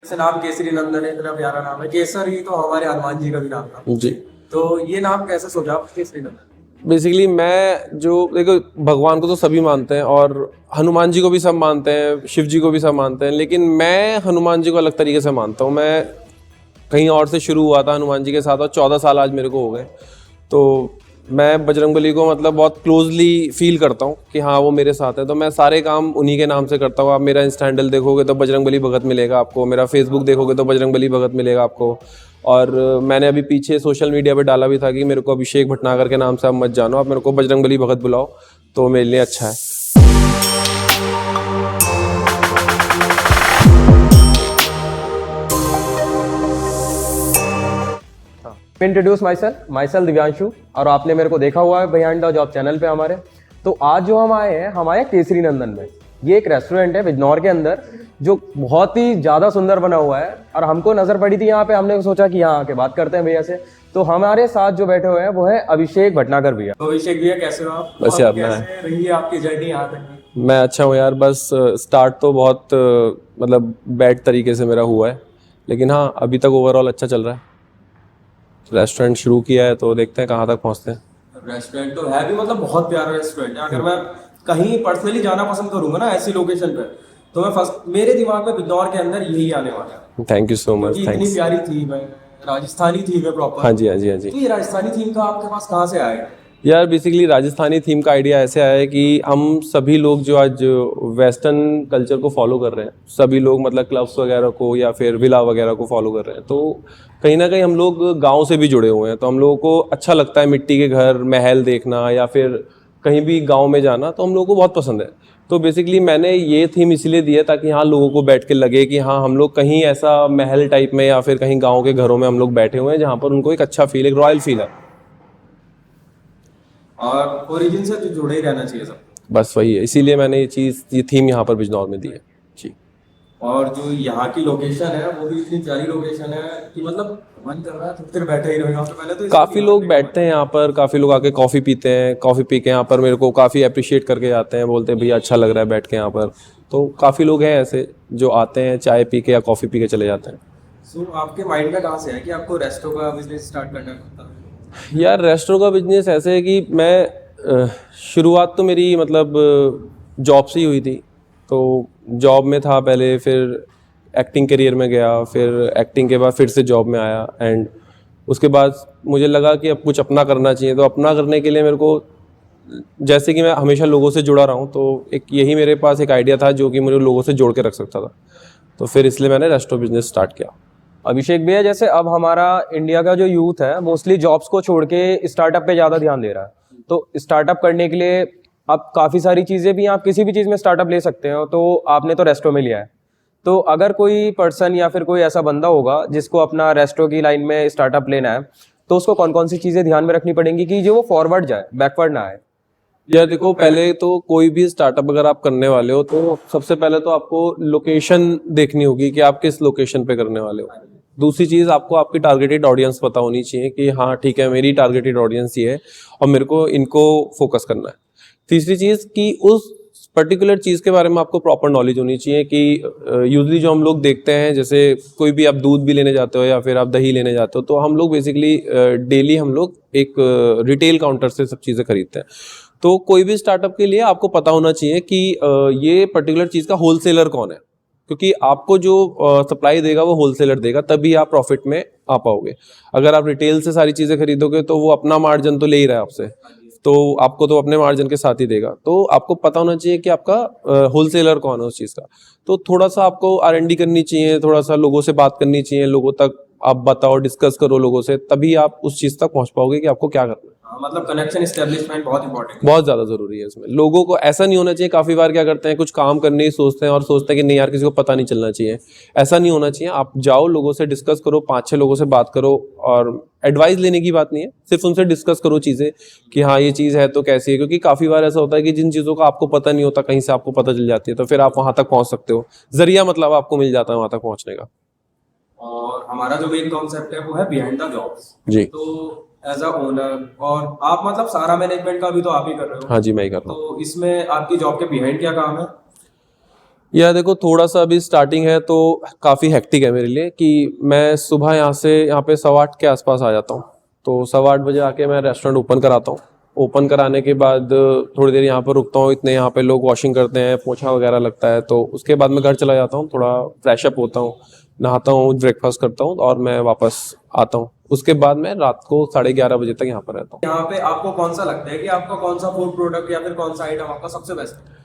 जैसे नाम केसरी नंदन है, इतना प्यारा नाम है। केसरी तो हमारे हनुमान जी का भी नाम था। जी। तो ये नाम कैसे सोचा आप, केसरी नंदन? बेसिकली मैं जो देखो, भगवान को तो सभी मानते हैं और हनुमान जी को भी सब मानते हैं, शिव जी को भी सब मानते हैं, लेकिन मैं हनुमान जी को अलग तरीके से मानता हूँ। मैं कहीं और से शुरू हुआ था हनुमान जी के साथ और 14 साल आज मेरे को हो गए। तो मैं बजरंगबली को मतलब बहुत क्लोजली फील करता हूँ कि हाँ वो मेरे साथ है। तो मैं सारे काम उन्हीं के नाम से करता हूँ। आप मेरा इंस्टा हैंडल देखोगे तो बजरंगबली भगत मिलेगा आपको, मेरा फेसबुक देखोगे तो बजरंगबली भगत मिलेगा आपको। और मैंने अभी पीछे सोशल मीडिया पे डाला भी था कि मेरे को अभिषेक भटनागर के नाम से आप मत जानो, आप मेरे को बजरंगबली भगत बुलाओ, तो मेरे लिए अच्छा है। इंट्रोड्यूस माई सेल्फ दिव्यांशु, और आपने मेरे को देखा हुआ है बिहाइंड द जॉब चैनल पे हमारे। तो आज जो हम आए हैं, हम आए केसरी नंदन में। ये एक रेस्टोरेंट है बिजनौर के अंदर जो बहुत ही ज़्यादा सुंदर बना हुआ है, और हमको नज़र पड़ी थी यहाँ पे। हमने सोचा कि यहाँ आके बात करते हैं भैया से। तो हमारे साथ जो बैठे हुए हैं वो है अभिषेक भटनागर भैया। तो अभिषेक भैया कैसे हो आप? बस और यार, कैसे रही है आपकी जर्नी यहाँ तक की? मैं अच्छा हूँ यार। बस स्टार्ट तो बहुत मतलब बैड तरीके से मेरा हुआ है, लेकिन हाँ अभी तक ओवरऑल अच्छा चल रहा है। रेस्टोरेंट शुरू किया है तो देखते हैं कहाँ तक पहुँचते हैं। रेस्टोरेंट तो है भी, मतलब बहुत प्यारा रेस्टोरेंट है। अगर मैं कहीं पर्सनली जाना पसंद करूंगा ना ऐसी लोकेशन पे, तो मैं फर्स्ट मेरे दिमाग में बिजनौर के अंदर यही आने वाला है। थैंक यू सो मच, क्योंकि इतनी थैंक्स। प्यारी थीम है, राजस्थानी थीम है प्रॉपर। हाँ जी, हाँ जी, हाँ जी। तो ये राजस्थानी थीम का आपके पास कहाँ से आया? यार बेसिकली राजस्थानी थीम का आइडिया ऐसे आया है कि हम सभी लोग जो आज वेस्टर्न कल्चर को फॉलो कर रहे हैं, सभी लोग मतलब क्लब्स वगैरह को या फिर विला वगैरह को फॉलो कर रहे हैं, तो कहीं ना कहीं हम लोग गांव से भी जुड़े हुए हैं। तो हम लोगों को अच्छा लगता है मिट्टी के घर, महल देखना या फिर कहीं भी गांव में जाना, तो हम लोगों को बहुत पसंद है। तो बेसिकली मैंने ये थीम इसलिए दी है ताकि हाँ लोगों को बैठ के लगे कि हाँ हम लोग कहीं ऐसा महल टाइप में या फिर कहीं गाँव के घरों में हम लोग बैठे हुए हैं जहाँ पर उनको एक अच्छा फील, एक रॉयल फील है। और ओरिजिन से तो जुड़े ही रहना चाहिए सबको। बस वही है, इसीलिए मैंने ये थीम यहाँ पर बिजनौर में दी है जी। और जो यहाँ की लोकेशन है वो भी इतनी प्यारी लोकेशन है कि मतलब मन कर रहा है थोड़ी देर बैठे ही रहेगा। तो पहले तो काफ़ी लोग बैठते हैं यहाँ पर, काफ़ी लोग आके कॉफ़ी पीते हैं, कॉफ़ी पी के यहाँ पर मेरे को काफ़ी अप्रिशिएट करके जाते हैं, बोलते हैं भैया अच्छा लग रहा है बैठ के यहाँ पर। तो काफ़ी लोग हैं ऐसे जो आते हैं चाय पी के या कॉफ़ी पी के चले जाते हैं। सो आपके माइंड में कहाँ से है कि आपको रेस्टोरेंट का बिजनेस स्टार्ट करना है? यार रेस्टोरेंट का बिजनेस ऐसे है कि मैं शुरुआत तो मेरी मतलब जॉब से ही हुई थी। तो जॉब में था पहले, फिर एक्टिंग करियर में गया, फिर एक्टिंग के बाद फिर से जॉब में आया, एंड उसके बाद मुझे लगा कि अब कुछ अपना करना चाहिए। तो अपना करने के लिए मेरे को, जैसे कि मैं हमेशा लोगों से जुड़ा रहा हूँ, तो एक यही मेरे पास एक आइडिया था जो कि मुझे लोगों से जोड़ के रख सकता था। तो फिर इसलिए मैंने रेस्टोरेंट बिजनेस स्टार्ट किया। अभिषेक भैया, जैसे अब हमारा इंडिया का जो यूथ है मोस्टली जॉब्स को छोड़ के स्टार्टअप पे ज़्यादा ध्यान दे रहा है। तो स्टार्टअप करने के लिए आप काफ़ी सारी चीज़ें भी, आप किसी भी चीज़ में स्टार्टअप ले सकते हो। तो आपने तो रेस्टो में लिया है। तो अगर कोई पर्सन या फिर कोई ऐसा बंदा होगा जिसको अपना रेस्टो की लाइन में स्टार्टअप लेना है, तो उसको कौन कौन सी चीज़ें ध्यान में रखनी पड़ेंगी कि जो वो फॉरवर्ड जाए, बैकवर्ड ना आए? यार देखो, पहले तो कोई भी स्टार्टअप अगर आप करने वाले हो तो सबसे पहले तो आपको लोकेशन देखनी होगी कि आप किस लोकेशन पे करने वाले हो। दूसरी चीज़, आपको आपकी टारगेटेड ऑडियंस पता होनी चाहिए कि हाँ ठीक है मेरी टारगेटेड ऑडियंस ये है और मेरे को इनको फोकस करना है। तीसरी चीज़ कि उस पर्टिकुलर चीज़ के बारे में आपको प्रॉपर नॉलेज होनी चाहिए कि यूजली जो हम लोग देखते हैं, जैसे कोई भी आप दूध भी लेने जाते हो या फिर आप दही लेने जाते हो, तो हम लोग बेसिकली डेली हम लोग एक रिटेल काउंटर से सब चीज़ें खरीदते हैं। तो कोई भी स्टार्टअप के लिए आपको पता होना चाहिए कि ये पर्टिकुलर चीज़ का होलसेलर कौन है, क्योंकि आपको जो सप्लाई देगा वो होलसेलर देगा, तभी आप प्रॉफिट में आ पाओगे। अगर आप रिटेल से सारी चीज़ें खरीदोगे तो वो अपना मार्जिन तो ले ही रहा है आपसे, तो आपको तो अपने मार्जिन के साथ ही देगा। तो आपको पता होना चाहिए कि आपका होलसेलर कौन है उस चीज़ का। तो थोड़ा सा आपको R&D करनी चाहिए, थोड़ा सा लोगों से बात करनी चाहिए, लोगों तक आप बताओ, डिस्कस करो लोगों से, तभी आप उस चीज़ तक पहुंच पाओगे कि आपको क्या करना है। मतलब कनेक्शन एस्टेब्लिशमेंट बहुत इंपॉर्टेंट है। बहुत ज़्यादा ज़रूरी है इसमें। लोगों को ऐसा नहीं होना चाहिए, काफ़ी बार क्या करते हैं, कुछ काम करने ही सोचते हैं और सोचते हैं कि नहीं यार किसी को पता नहीं चलना चाहिए। ऐसा नहीं होना चाहिए। आप जाओ, लोगों से डिस्कस करो, 5-6 लोगों से बात करो, और एडवाइस लेने की बात नहीं है, सिर्फ उनसे डिस्कस करो चीज़ें कि हाँ ये चीज़ है तो कैसी है। क्योंकि काफ़ी बार ऐसा होता है कि जिन चीज़ों का आपको पता नहीं होता, कहीं से आपको पता चल जाती है, तो फिर आप वहाँ तक पहुँच सकते हो। जरिया मतलब आपको मिल जाता है वहाँ तक पहुँचने का। और हमारा जो मेन कॉन्सेप्ट है वो है बिहाइंड द जॉब्स जी। तो एज अ ओनर, और आप मतलब सारा मैनेजमेंट का भी तो आप ही कर रहे हो। हाँ जी, मैं ही कर रहा हूँ। तो इसमें आपकी जॉब के बिहाइंड क्या काम है? या देखो थोड़ा सा अभी स्टार्टिंग है तो काफ़ी हेक्टिक है मेरे लिए कि मैं सुबह यहाँ पे 8:15 के आसपास आ जाता हूँ। तो 8:15 बजे आके मैं रेस्टोरेंट ओपन कराता हूँ। ओपन कराने के बाद थोड़ी देर यहाँ पर रुकता हूँ, इतने यहाँ पे लोग वॉशिंग करते हैं, पोछा वगैरह लगता है, तो उसके बाद मैं घर चला जाता हूँ, थोड़ा फ्रेश अप होता हूँ, नहाता हूँ, ब्रेकफास्ट करता हूँ और मैं वापस आता हूँ। उसके बाद मैं रात को 11:30 बजे तक यहाँ पर रहता हूँ। यहाँ पे आपको कौन सा लगता है कि आपका कौन सा फूड प्रोडक्ट या फिर कौन सा आइटम आपका सबसे बेस्ट है?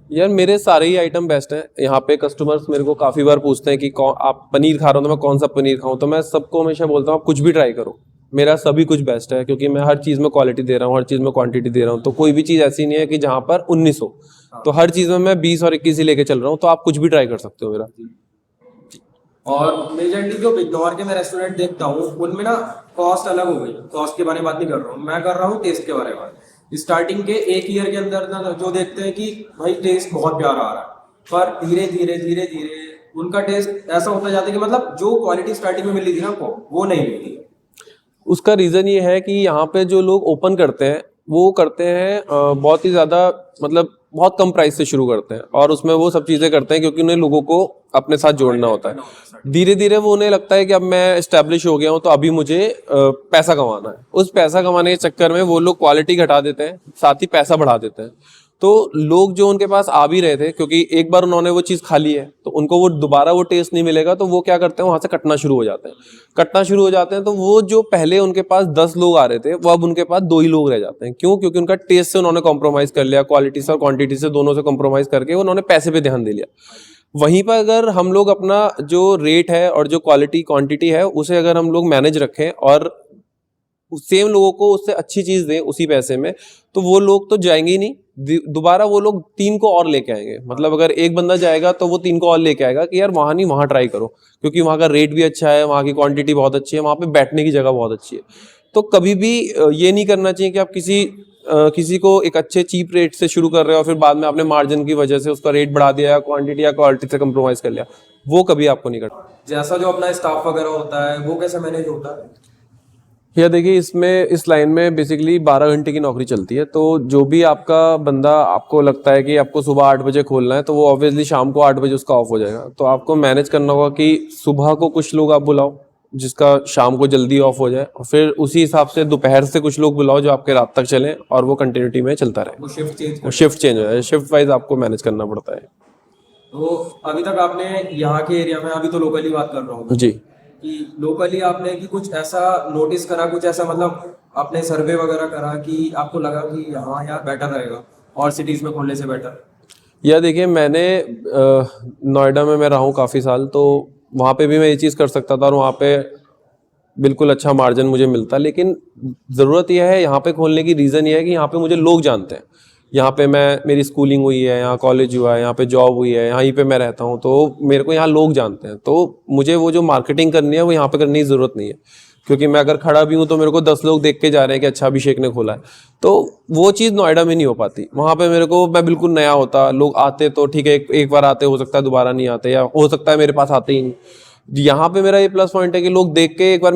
यार मेरे सारे ही आइटम बेस्ट हैं। यहाँ पे कस्टमर्स मेरे को काफ़ी बार पूछते हैं कि आप पनीर खा रहे हो तो मैं कौन सा पनीर खाऊं, तो मैं सबको हमेशा बोलता हूँ आप कुछ भी ट्राई करो, मेरा सभी कुछ बेस्ट है, क्योंकि मैं हर चीज़ में क्वालिटी दे रहा हूँ, हर चीज़ में क्वांटिटी दे रहा हूँ। तो कोई भी चीज़ ऐसी नहीं है कि जहाँ पर 19 हो, तो हर चीज़ में मैं 20 और 21 ही लेके चल रहा हूँ, तो आप कुछ भी ट्राई कर सकते हो मेरा। और मेजरली जो बिजनौर के मैं रेस्टोरेंट देखता हूँ उनमें ना कॉस्ट अलग हो गई। कॉस्ट के बारे में बात नहीं कर रहा हूँ, मैं कर रहा हूँ टेस्ट के बारे में। स्टार्टिंग के 1 ईयर के अंदर ना जो देखते हैं कि भाई टेस्ट बहुत प्यारा आ रहा है, पर धीरे धीरे धीरे धीरे उनका टेस्ट ऐसा होता जाता है कि मतलब जो क्वालिटी स्टार्टिंग में मिली थी ना आपको वो नहीं मिलती। उसका रीज़न ये है कि यहाँ पे जो लोग ओपन करते हैं वो करते हैं बहुत ही ज़्यादा, मतलब बहुत कम प्राइस से शुरू करते हैं और उसमें वो सब चीज़ें करते हैं क्योंकि उन्हें लोगों को अपने साथ जोड़ना होता है। धीरे धीरे वो उन्हें लगता है कि अब मैं एस्टेब्लिश हो गया हूँ तो अभी मुझे पैसा कमाना है। उस पैसा कमाने के चक्कर में वो लोग क्वालिटी घटा देते हैं, साथ ही पैसा बढ़ा देते हैं। तो लोग जो उनके पास आ भी रहे थे, क्योंकि एक बार उन्होंने वो चीज़ खा ली है तो उनको वो दोबारा वो टेस्ट नहीं मिलेगा, तो वो क्या करते हैं वहाँ से कटना शुरू हो जाते हैं। कटना शुरू हो जाते हैं तो वो जो पहले उनके पास 10 लोग आ रहे थे वो अब उनके पास 2 ही लोग रह जाते हैं। क्यों? क्योंकि उनका टेस्ट से उन्होंने कॉम्प्रोमाइज़ कर लिया, क्वालिटी से और क्वांटिटी से, दोनों से कॉम्प्रोमाइज़ करके उन्होंने पैसे पे ध्यान दे लिया। वहीं पर अगर हम लोग अपना जो रेट है और जो क्वालिटी क्वांटिटी है उसे अगर हम लोग मैनेज रखें और सेम लोगों को उससे अच्छी चीज़ दें उसी पैसे में, तो वो लोग तो जाएंगे ही नहीं, दोबारा वो लोग 3 को और लेके आएंगे। मतलब अगर एक बंदा जाएगा तो वो 3 को और लेके आएगा कि यार वहाँ नहीं, वहाँ ट्राई करो, क्योंकि वहाँ का रेट भी अच्छा है, वहाँ की क्वांटिटी बहुत अच्छी है, वहाँ पे बैठने की जगह बहुत अच्छी है। तो कभी भी ये नहीं करना चाहिए कि आप किसी को एक अच्छे चीप रेट से शुरू कर रहे हो और फिर बाद में आपने मार्जिन की वजह से उसका रेट बढ़ा दिया या क्वांटिटी या क्वालिटी से कंप्रोमाइज़ कर लिया, वो कभी आपको नहीं करना। जैसा जो अपना स्टाफ वगैरह होता है वो कैसे मैनेज होता है? या देखिए इसमें इस लाइन में बेसिकली 12 घंटे की नौकरी चलती है। तो जो भी आपका बंदा, आपको लगता है कि आपको सुबह 8 बजे खोलना है तो वो ऑब्वियसली शाम को 8 बजे उसका ऑफ हो जाएगा। तो आपको मैनेज करना होगा कि सुबह को कुछ लोग आप बुलाओ जिसका शाम को जल्दी ऑफ हो जाए, और फिर उसी हिसाब से दोपहर से कुछ लोग बुलाओ जो आपके रात तक चलें और वो कंटिन्यूटी में चलता रहे। वो शिफ्ट चेंज वो शिफ्ट चेंज हो जाए, शिफ्ट वाइज आपको मैनेज करना पड़ता है। तो अभी तक आपने यहाँ के एरिया में, अभी तो लोकली बात कर रहा हूँ जी। कि लोकली आपने कि कुछ ऐसा नोटिस करा, कुछ ऐसा मतलब आपने सर्वे वगैरह करा कि आपको लगा कि हाँ यार बेटर रहेगा और सिटीज में खोलने से बेटर? या देखिए मैंने नोएडा में मैं रहा हूँ काफ़ी साल, तो वहाँ पे भी मैं ये चीज़ कर सकता था और वहाँ पे बिल्कुल अच्छा मार्जिन मुझे मिलता, लेकिन ज़रूरत यह है यहाँ पे खोलने की, रीज़न ये है कि यहाँ पे मुझे लोग जानते हैं। यहाँ पे मेरी स्कूलिंग हुई है, यहाँ कॉलेज हुआ है, यहाँ पे जॉब हुई है, यहीं पे मैं रहता हूँ, तो मेरे को यहाँ लोग जानते हैं। तो मुझे वो जो मार्केटिंग करनी है वो यहाँ पे करने की ज़रूरत नहीं है, क्योंकि मैं अगर खड़ा भी हूँ तो मेरे को 10 लोग देख के जा रहे हैं कि अच्छा अभिषेक ने खोला है। तो वो चीज़ नोएडा में नहीं हो पाती। वहाँ पे मैं बिल्कुल नया होता, लोग आते तो ठीक है, एक बार आते, हो सकता है दोबारा नहीं आते, या हो सकता है मेरे पास आते ही नहीं। यहाँ पे मेरा ये प्लस पॉइंट है कि लोग देख के एक बार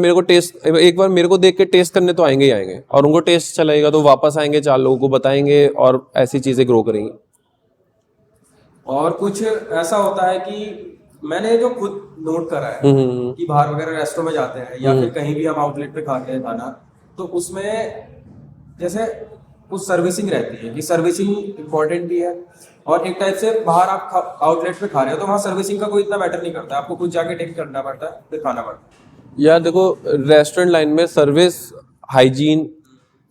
मेरे को देख के टेस्ट करने तो आएंगे ही आएंगे, और उनको टेस्ट चलेगा तो वापस आएंगे, 4 लोगों को बताएंगे और ऐसी चीज़ें ग्रो करेंगी। और कुछ ऐसा होता है कि मैंने जो खुद नोट करा है कि बाहर वगैरह रेस्टोरेंट में जाते हैं या फिर कहीं भी हम आउटलेट पे खाते हैं खाना, तो उसमें जैसे कुछ सर्विसिंग रहती है कि सर्विसिंग इम्पोर्टेंट भी है, और एक टाइप से बाहर आप आउटलेट पे खा रहे हो तो वहाँ सर्विसिंग का कोई इतना मैटर नहीं करता, आपको खुद जाके टेक करना पड़ता है फिर खाना पड़ता है। यार देखो रेस्टोरेंट लाइन में सर्विस, हाइजीन,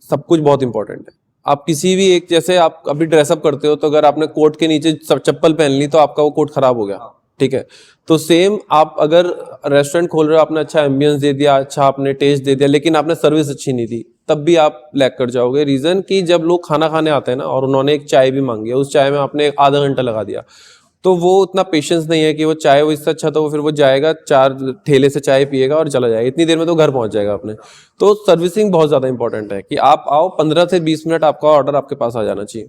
सब कुछ बहुत इंपॉर्टेंट है। आप किसी भी एक, जैसे आप अभी ड्रेसअप करते हो तो अगर आपने कोट के नीचे चप्पल पहन ली तो आपका वो कोट खराब हो गया, ठीक है। तो सेम आप अगर रेस्टोरेंट खोल रहे हो, आपने अच्छा एम्बियंस दे दिया, अच्छा आपने टेस्ट दे दिया, लेकिन आपने सर्विस अच्छी नहीं दी, तब भी आप लैग कर जाओगे। रीज़न कि जब लोग खाना खाने आते हैं ना और उन्होंने एक चाय भी मांगी है, उस चाय में आपने आधा घंटा लगा दिया, तो वो उतना पेशेंस नहीं है कि वो चाय, वो इससे अच्छा तो फिर वो जाएगा 4 ठेले से चाय पिएगा और चला जाएगा, इतनी देर में तो घर पहुंच जाएगा अपने। तो सर्विसिंग बहुत ज़्यादा इंपॉर्टेंट है कि आप आओ, 15 से 20 मिनट आपका ऑर्डर आपके पास आ जाना चाहिए।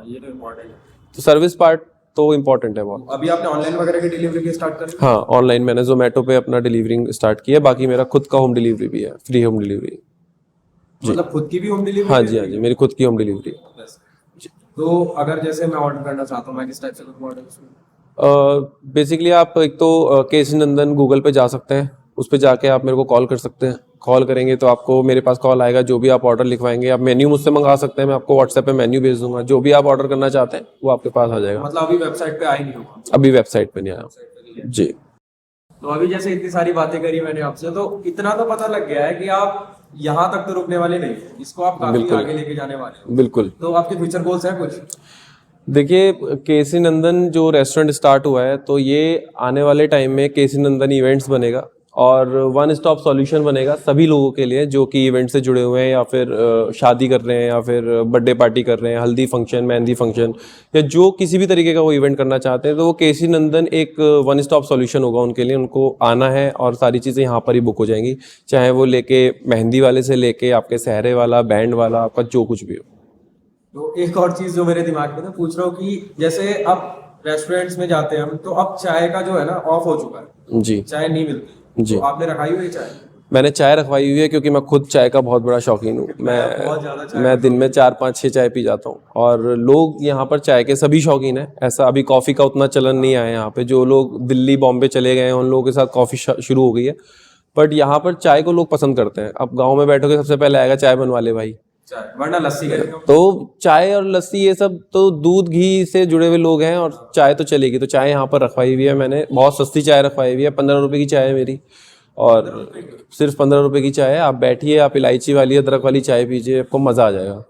ये तो इम्पोर्टेंट है। तो सर्विस पार्ट तो इम्पोर्टेंट है बहुत। अभी आपने ऑनलाइन वगैरह की डिलीवरी की स्टार्ट कर? हाँ, ऑनलाइन मैंने जोमेटो पे अपना डिलीवरिंग स्टार्ट किया, बाकी मेरा खुद का होम डिलीवरी भी है, फ्री होम डिलीवरी। मतलब खुद की भी होम डिलीवरी? हाँ जी, हाँ जी, मेरी खुद की होम डिलीवरी। तो अगर जैसे मैं ऑर्डर करना चाहता हूँ, मैं किस टाइप से करूँ ऑर्डर उसमें? बेसिकली आप एक तो केसी नंदन गूगल पे जा सकते हैं, उस पर जाके आप मेरे को कॉल कर सकते हैं। कॉल करेंगे तो आपको मेरे पास कॉल आएगा, जो भी आप ऑर्डर लिखवाएंगे, आप मेन्यू मुझसे मंगा सकते हैं, मैं आपको व्हाट्सएप पे मेन्यू भेज दूंगा, जो भी आप ऑर्डर करना चाहते हैं वो आपके पास आ जाएगा। मतलब अभी वेबसाइट पे आई नहीं होगा? अभी वेबसाइट पे नहीं आया जी। तो अभी जैसे इतनी सारी बातें करी मैंने आपसे, तो इतना तो पता लग गया है कि आप यहाँ तक तो रुकने वाले नहीं हैं, इसको आप काफी बिल्कुल। आगे लेके जाने वाले हो। बिल्कुल। तो आपके फ्यूचर गोल्स हैं कुछ? देखिए, केसी नंदन जो रेस्टोरेंट स्टार्ट हुआ है, तो ये आने वाले टाइम में केसी नंदन इवेंट्स बनेगा और वन स्टॉप सॉल्यूशन बनेगा सभी लोगों के लिए जो कि इवेंट से जुड़े हुए हैं, या फिर शादी कर रहे हैं, या फिर बर्थडे पार्टी कर रहे हैं, हल्दी फंक्शन, मेहंदी फंक्शन, या जो किसी भी तरीके का वो इवेंट करना चाहते हैं, तो वो केसी नंदन एक वन स्टॉप सॉल्यूशन होगा उनके लिए। उनको आना है और सारी चीज़ें यहाँ पर ही बुक हो जाएंगी, चाहे वो लेके मेहंदी वाले से लेके आपके सहरे वाला, बैंड वाला, आपका जो कुछ भी हो। तो एक और चीज जो मेरे दिमाग में था, पूछ रहा हूँ कि जैसे अब रेस्टोरेंट्स में जाते हैं हम, तो अब चाय का जो है ना ऑफ हो चुका है, जी चाय नहीं मिलती। जी। तो आपने रखाई हुई है चाय? मैंने चाय रखवाई हुई है क्योंकि मैं खुद चाय का बहुत बड़ा शौकीन हूँ। बहुत ज्यादा चाय मैं दिन में 4-5-6 चाय पी जाता हूँ, और लोग यहाँ पर चाय के सभी शौकीन हैं। ऐसा अभी कॉफ़ी का उतना चलन नहीं आया यहाँ पे, जो लोग दिल्ली बॉम्बे चले गए हैं उन लोगों के साथ कॉफ़ी शुरू हो गई है, बट यहाँ पर चाय को लोग पसंद करते हैं। अब गाँव में बैठोगे सबसे पहले आएगा चाय बनवा ले भाई, चाय, वरना लस्सी करेंगे। तो चाय और लस्सी ये सब तो दूध घी से जुड़े हुए लोग हैं, और चाय तो चलेगी। तो चाय यहाँ पर रखवाई हुई है मैंने, बहुत सस्ती चाय रखवाई हुई है, 15 रुपये की चाय है मेरी, और सिर्फ 15 रुपये की चाय है। आप बैठिए, आप इलायची वाली, अदरक वाली चाय पीजिए, आपको मज़ा आ जाएगा।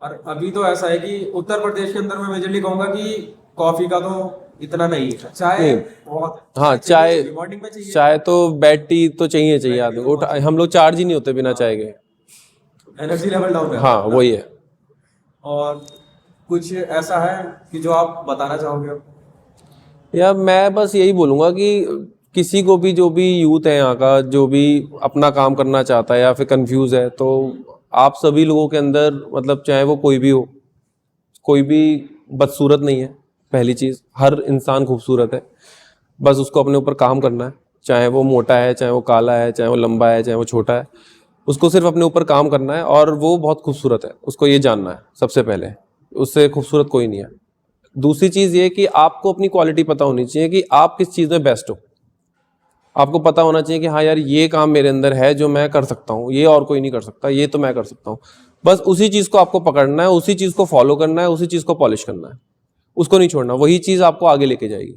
और अभी तो ऐसा है कि उत्तर प्रदेश के अंदर मैं मेजरली कहूंगा कि कॉफी का तो इतना नहीं है, चाय बहुत। हाँ, चाय, मॉर्निंग में चाहिए, चाय तो बेड टी तो चाहिए आदमी को। हम लोग चार्ज ही नहीं होते बिना चाय के। एनर्जी लेवल डाउन है। हाँ, वही है। और कुछ ऐसा है कि जो आप बताना चाहोगे अब? यार मैं बस यही बोलूँगा कि किसी को भी, जो भी यूथ है यहाँ का, जो भी अपना काम करना चाहता है या फिर कंफ्यूज है, तो आप सभी लोगों के अंदर, मतलब चाहे वो कोई भी हो, कोई भी बदसूरत नहीं है। पहली चीज़, हर इंसान खूबसूरत है, बस उसको अपने ऊपर काम करना है। चाहे वो मोटा है, चाहे वो काला है, चाहे वो लंबा है, चाहे वो छोटा है, उसको सिर्फ अपने ऊपर काम करना है और वो बहुत खूबसूरत है। उसको ये जानना है सबसे पहले, उससे खूबसूरत कोई नहीं है। दूसरी चीज़ ये कि आपको अपनी क्वालिटी पता होनी चाहिए कि आप किस चीज़ में बेस्ट हो। आपको पता होना चाहिए कि हाँ यार, ये काम मेरे अंदर है जो मैं कर सकता हूँ, ये और कोई नहीं कर सकता, ये तो मैं कर सकता हूँ। बस उसी चीज़ को आपको पकड़ना है, उसी चीज़ को फॉलो करना है, उसी चीज़ को पॉलिश करना है, उसको नहीं छोड़ना। वही चीज़ आपको आगे लेके जाएगी।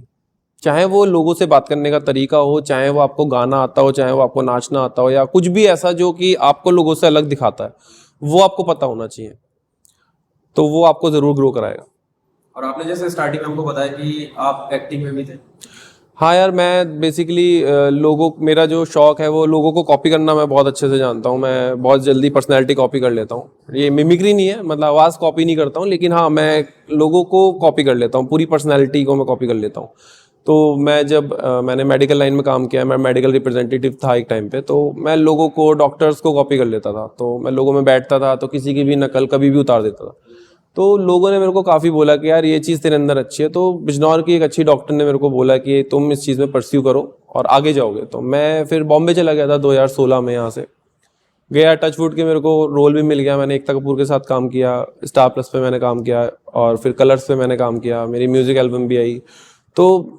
चाहे वो लोगों से बात करने का तरीका हो, चाहे वो आपको गाना आता हो, चाहे वो आपको नाचना आता हो, या कुछ भी ऐसा जो कि आपको लोगों से अलग दिखाता है, वो आपको पता होना चाहिए, तो वो आपको ज़रूर ग्रो कराएगा। और आपने जैसे स्टार्टिंग में हमको बताया कि आप एक्टिंग में भी थे। हाँ यार, मैं बेसिकली मेरा जो शौक है वो लोगों को कॉपी करना मैं बहुत अच्छे से जानता हूँ। मैं बहुत जल्दी पर्सनैलिटी कॉपी कर लेता हूँ। ये मिमिक्री नहीं है, मतलब आवाज़ कॉपी नहीं करता हूँ, लेकिन हाँ, मैं लोगों को कॉपी कर लेता हूँ, पूरी पर्सनैलिटी को मैं कॉपी कर लेता हूँ। तो मैं जब मैंने मेडिकल लाइन में काम किया, मैं मेडिकल रिप्रेजेंटेटिव था एक टाइम पे, तो मैं लोगों को, डॉक्टर्स को कॉपी कर लेता था। तो मैं लोगों में बैठता था तो किसी की भी नकल कभी भी उतार देता था। तो लोगों ने मेरे को काफ़ी बोला कि यार ये चीज़ तेरे अंदर अच्छी है। तो बिजनौर की एक अच्छी डॉक्टर ने मेरे को बोला कि तुम इस चीज़ में परस्यू करो और आगे जाओगे। तो मैं फिर बॉम्बे चला गया था 2016 में। यहाँ से गया, टचवुड के मेरे को रोल भी मिल गया। मैंने एकता कपूर के साथ काम किया, स्टार प्लस पे मैंने काम किया, और फिर कलर्स पे मैंने काम किया, मेरी म्यूज़िक एल्बम भी आई। तो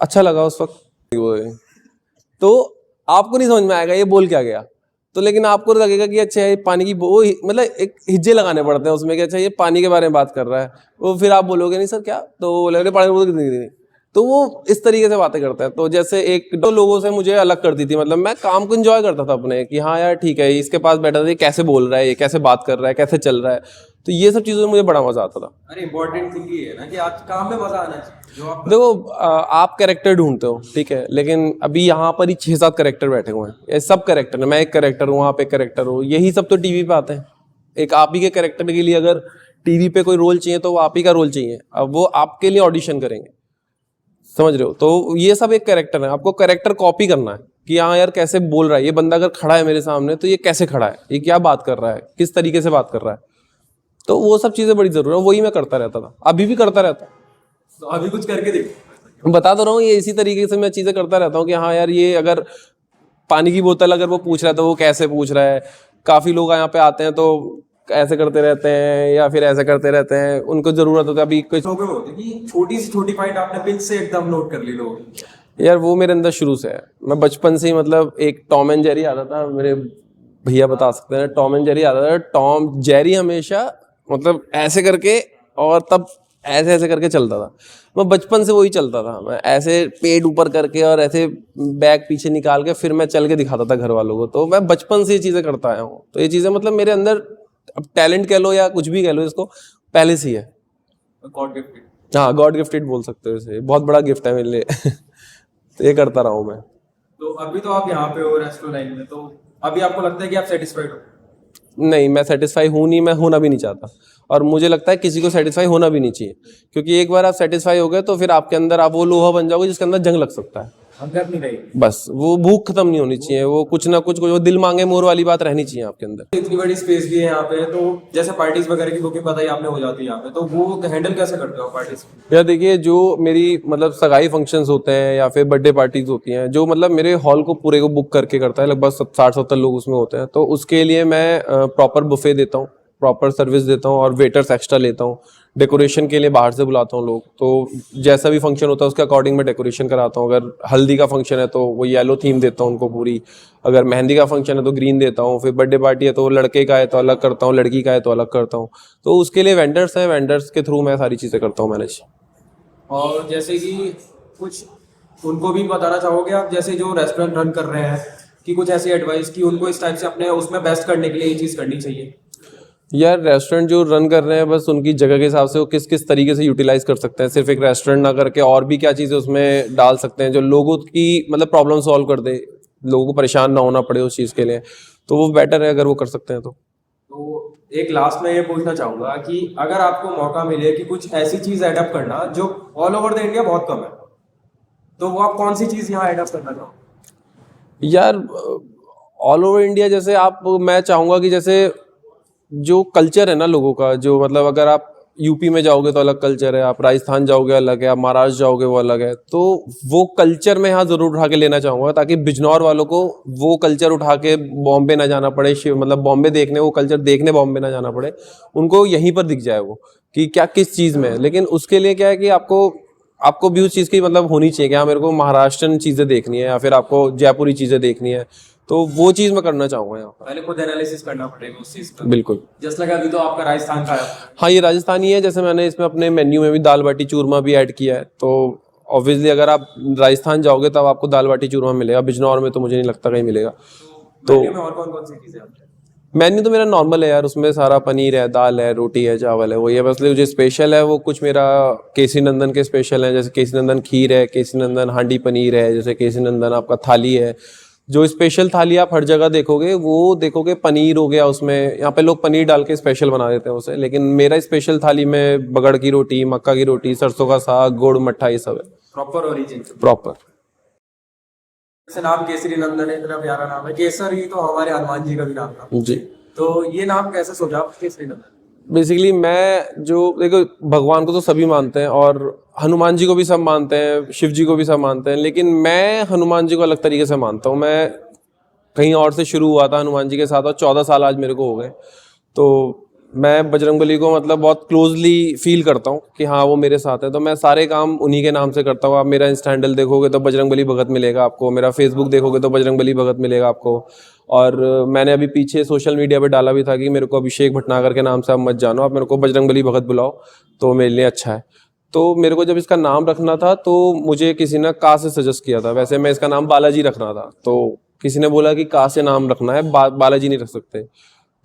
अच्छा लगा उस वक्त। वो तो आपको नहीं समझ में आएगा ये बोल क्या गया, तो लेकिन आपको लगेगा कि अच्छा ये पानी की वो, मतलब एक हिज्जे लगाने पड़ते हैं उसमें कि अच्छा ये पानी के बारे में बात कर रहा है। वो फिर आप बोलोगे नहीं सर क्या, तो बोलोगे पानी बोल कितनी, तो वो इस तरीके से बातें करता है। तो जैसे एक दो लोगों से मुझे अलग करती थी, मतलब मैं काम को एंजॉय करता था अपने, कि हाँ यार ठीक है, इसके पास बैठा था, ये कैसे बोल रहा है, ये कैसे बात कर रहा है, कैसे चल रहा है। तो ये सब चीज़ों में मुझे बड़ा मजा आता था। अरे इम्पोर्टेंट थिंग ये है ना कि आज काम में मजा आना चाहिए। जो आप देखो, आप कैरेक्टर ढूंढते हो, ठीक है, लेकिन अभी यहाँ पर ही 6-7 कैरेक्टर बैठे हुए हैं। ये सब कैरेक्टर है, मैं एक कैरेक्टर हूँ, आप एक कैरेक्टर हो, यही सब तो टीवी पे आते हैं। एक आप ही के कैरेक्टर के लिए अगर टीवी पे कोई रोल चाहिए तो वो आप ही का रोल चाहिए। अब वो आपके लिए ऑडिशन करेंगे, समझ रहे हो। तो ये सब एक कैरेक्टर है, आपको कैरेक्टर कॉपी करना है कि हाँ यार कैसे बोल रहा है ये बंदा, अगर खड़ा है मेरे सामने तो ये कैसे खड़ा है, ये क्या बात कर रहा है, किस तरीके से बात कर रहा है। तो वो सब चीज़ें बड़ी ज़रूरी है, वही मैं करता रहता था, अभी भी करता रहता। तो अभी कुछ करके देखो। बता तो रहा हूँ, ये इसी तरीके से मैं चीज़ें करता रहता हूँ कि हाँ यार, ये अगर पानी की बोतल अगर वो पूछ रहा है तो वो कैसे पूछ रहा है। काफ़ी लोग यहाँ पे आते हैं तो ऐसे करते रहते हैं या फिर ऐसे करते रहते हैं, उनको जरूरत होती है अभी कुछ। लोगों में होती है कि छोटी से छोटी पॉइंट आपने पिन से एकदम नोट कर ली लोग। यार वो मेरे अंदर शुरू से है, मैं बचपन से ही मतलब एक टॉम एंड जेरी आता था, मेरे भैया बता सकते हैं, टॉम एंड जेरी आता था। टॉम जेरी हमेशा मतलब ऐसे करके और तब ऐसे ऐसे करके चलता था, मैं बचपन से वही चलता था। मैं ऐसे पेट ऊपर करके और ऐसे बैग पीछे निकाल के फिर मैं चल के दिखाता था घर वालों को। तो मैं बचपन से ये चीज़ें करता आया हूँ, तो ये चीज़ें मतलब मेरे अंदर अब टैलेंट कह लो या कुछ भी कह लो, इसको पहले से ही है। God gifted. हाँ, गॉड गिफ्टेड बोल सकते हो इसे, बहुत बड़ा गिफ्ट है मेरे लिए। तो ये करता रहा हूँ मैं। तो अभी तो आप यहाँ पे हो रेस्टोरेंट लाइन में, तो अभी आपको लगता है कि आप सेटिस्फाइड हो? नहीं, मैं सेटिस्फाई हूँ नहीं, मैं होना भी नहीं चाहता, और मुझे लगता है किसी को सेटिस्फाई होना भी नहीं चाहिए, क्योंकि एक बार आप सेटिस्फाई हो गए तो फिर आपके अंदर आप वो लोहा बन जाओगे जिसके अंदर जंग लग सकता है। अंदर नहीं रही। बस वो भूख खत्म नहीं होनी चाहिए, वो कुछ ना कुछ वो दिल मांगे मोर वाली बात रहनी चाहिए आपके अंदर। इतनी बड़ी स्पेस भी है यहाँ पे, तो जैसे पार्टीज वगैरह की बुकिंग पता ही आपने हो जाती है यहाँ पे, तो वो हैंडल कैसे करते हो पार्टीज? यार देखिए, जो मेरी मतलब सगाई फंक्शंस होते हैं या फिर बर्थडे पार्टीज होती हैं, जो मतलब मेरे हॉल को पूरे को बुक करके करता है, लगभग 60-70 लोग उसमें होते हैं, तो उसके लिए मैं प्रॉपर बुफे देता हूँ, प्रॉपर सर्विस देता हूँ और वेटर्स एक्स्ट्रा लेता हूँ। डेकोरेशन के लिए बाहर से बुलाता हूँ लोग, तो जैसा भी फंक्शन होता है उसके अकॉर्डिंग मैं डेकोरेशन कराता हूँ। अगर हल्दी का फंक्शन है तो वो येलो थीम देता हूँ उनको पूरी, अगर मेहंदी का फंक्शन है तो ग्रीन देता हूँ, फिर बर्थडे पार्टी है तो लड़के का है तो अलग करता हूँ, लड़की का है तो अलग करता हूँ। तो उसके लिए वेंडर्स हैं, वेंडर्स के थ्रू मैं सारी चीज़ें करता हूँ मैनेज। और जैसे कि कुछ उनको भी बताना चाहोगे आप, जैसे जो रेस्टोरेंट रन कर रहे हैं, कि कुछ ऐसी एडवाइस कि उनको इस टाइप से अपने उसमें बेस्ट करने के लिए ये चीज़ करनी चाहिए? यार रेस्टोरेंट जो रन कर रहे हैं, बस उनकी जगह के हिसाब से वो किस किस तरीके से यूटिलाइज कर सकते हैं, सिर्फ एक रेस्टोरेंट ना करके और भी क्या चीज़ें उसमें डाल सकते हैं जो लोगों की मतलब प्रॉब्लम सॉल्व कर दे, लोगों को परेशान ना होना पड़े उस चीज़ के लिए, तो वो बेटर है अगर वो कर सकते हैं तो एक लास्ट में ये पूछना चाहूंगा कि अगर आपको मौका मिले कि कुछ ऐसी चीज़ एडअप करना जो ऑल ओवर द इंडिया बहुत कम है, तो वो आप कौन सी चीज़ यहाँ एडअप करना चाहोगे? यार ऑल ओवर इंडिया जैसे आप, मैं चाहूँगा कि जैसे जो कल्चर है ना लोगों का, जो मतलब अगर आप यूपी में जाओगे तो अलग कल्चर है, आप राजस्थान जाओगे अलग है, आप महाराष्ट्र जाओगे वो अलग है, तो वो कल्चर मैं यहाँ ज़रूर उठा के लेना चाहूँगा, ताकि बिजनौर वालों को वो कल्चर उठा के बॉम्बे ना जाना पड़े, मतलब बॉम्बे देखने, वो कल्चर देखने बॉम्बे ना जाना पड़े, उनको यहीं पर दिख जाए वो कि क्या किस चीज़ में है। लेकिन उसके लिए क्या है कि आपको भी उस चीज़ की मतलब होनी चाहिए कि हाँ मेरे को महाराष्ट्रन चीज़ें देखनी है या फिर आपको जयपुरी चीज़ें देखनी है, तो वो चीज़ मैं करना चाहूँगा यहाँ पर। पहले खुद एनालिसिस करना पड़ेगा उस चीज़ का। बिल्कुल। जैसे लगा अभी तो आपका राजस्थान का है। हाँ, ये राजस्थानी है, जैसे मैंने इसमें अपने मेन्यू में भी दाल बाटी चूरमा भी ऐड किया है, तो ऑब्वियसली अगर आप राजस्थान जाओगे तब आपको दाल बाटी चूरमा मिलेगा, बिजनौर में तो मुझे नहीं लगता कहीं मिलेगा। तो मेन्यू में और कौन कौन सी चीज़ें आपके? मेन्यू तो मेरा नॉर्मल है यार, उसमें सारा पनीर है, दाल है, रोटी है, चावल है, वही है। बस जो स्पेशल है वो कुछ मेरा केसी नंदन के स्पेशल है, जैसे केसी नंदन खीर है, केसी नंदन हांडी पनीर है, जैसे केसी नंदन आपका थाली है। जो स्पेशल थाली आप हर जगह देखोगे वो देखोगे पनीर हो गया उसमें, यहाँ पे लोग पनीर डाल के स्पेशल बना देते हैं उसे, लेकिन मेरा स्पेशल थाली में बगड़ की रोटी, मक्का की रोटी, सरसों का साग, गुड़, मट्ठा, ये सब है प्रॉपर ओरिजिन। प्रॉपर। जैसे नाम केसरी नंदन है, इतना प्यारा नाम है, केसरी तो हमारे हनुमान जी का भी नाम था, जी। तो ये नाम कैसे सोचा आप केसरी नंदन? बेसिकली मैं जो देखो, भगवान को तो सभी मानते हैं और हनुमान जी को भी सब मानते हैं, शिव जी को भी सब मानते हैं, लेकिन मैं हनुमान जी को अलग तरीके से मानता हूँ। मैं कहीं और से शुरू हुआ था हनुमान जी के साथ, और 14 साल आज मेरे को हो गए, तो मैं बजरंगबली को मतलब बहुत क्लोजली फील करता हूँ कि हाँ वो मेरे साथ है, तो मैं सारे काम उन्हीं के नाम से करता हूँ। आप मेरा इंस्टा हैंडल देखोगे तो बजरंगबली भगत मिलेगा आपको, मेरा फेसबुक देखोगे तो बजरंगबली भगत मिलेगा आपको, और मैंने अभी पीछे सोशल मीडिया पे डाला भी था कि मेरे को अभिषेक भटनागर के नाम से आप मत जानो, आप मेरे को बजरंगबली भगत बुलाओ तो मेरे लिए अच्छा है। तो मेरे को जब इसका नाम रखना था तो मुझे किसी ने का से सजेस्ट किया था, वैसे मैं इसका नाम बालाजी रखना था, तो किसी ने बोला कि का से नाम रखना है, बालाजी नहीं रख सकते,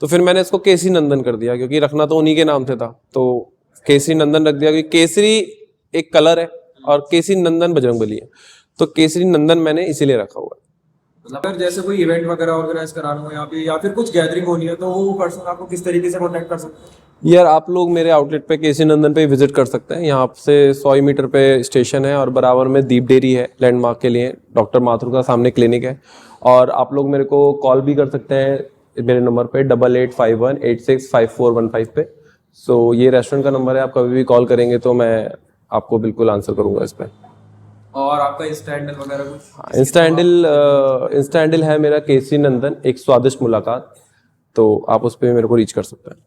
तो फिर मैंने इसको केसरी नंदन कर दिया, क्योंकि रखना तो उन्हीं के नाम से था, तो केसरी नंदन रख दिया, क्योंकि केसरी एक कलर है और केसरी नंदन बजरंगबली है, तो केसरी नंदन मैंने इसीलिए रखा हुआ है। मतलब अगर जैसे कोई इवेंट वगैरह ऑर्गेनाइज कराना हो यहाँ पे, या फिर कुछ गैदरिंग होनी है, तो वो पर्सन आपको किस तरीके से कॉन्टेक्ट कर सकते हैं? यार आप लोग मेरे आउटलेट पे केसी नंदन पे विजिट कर सकते हैं, यहाँ से 100 मीटर पे स्टेशन है और बराबर में दीप डेयरी है, लैंडमार्क के लिए डॉक्टर माथुर का सामने क्लिनिक है, और आप लोग मेरे को कॉल भी कर सकते हैं मेरे नंबर पे 8851865415 पे। सो ये रेस्टोरेंट का नंबर है, आप कभी भी कॉल करेंगे तो मैं आपको बिल्कुल आंसर करूँगा इस पर। और आपका इंस्टा हैंडल वगैरह कुछ? इंस्टा हैंडल है मेरा केसी नंदन एक स्वादिष्ट मुलाकात, तो आप उस पर मेरे को रीच कर सकते हैं।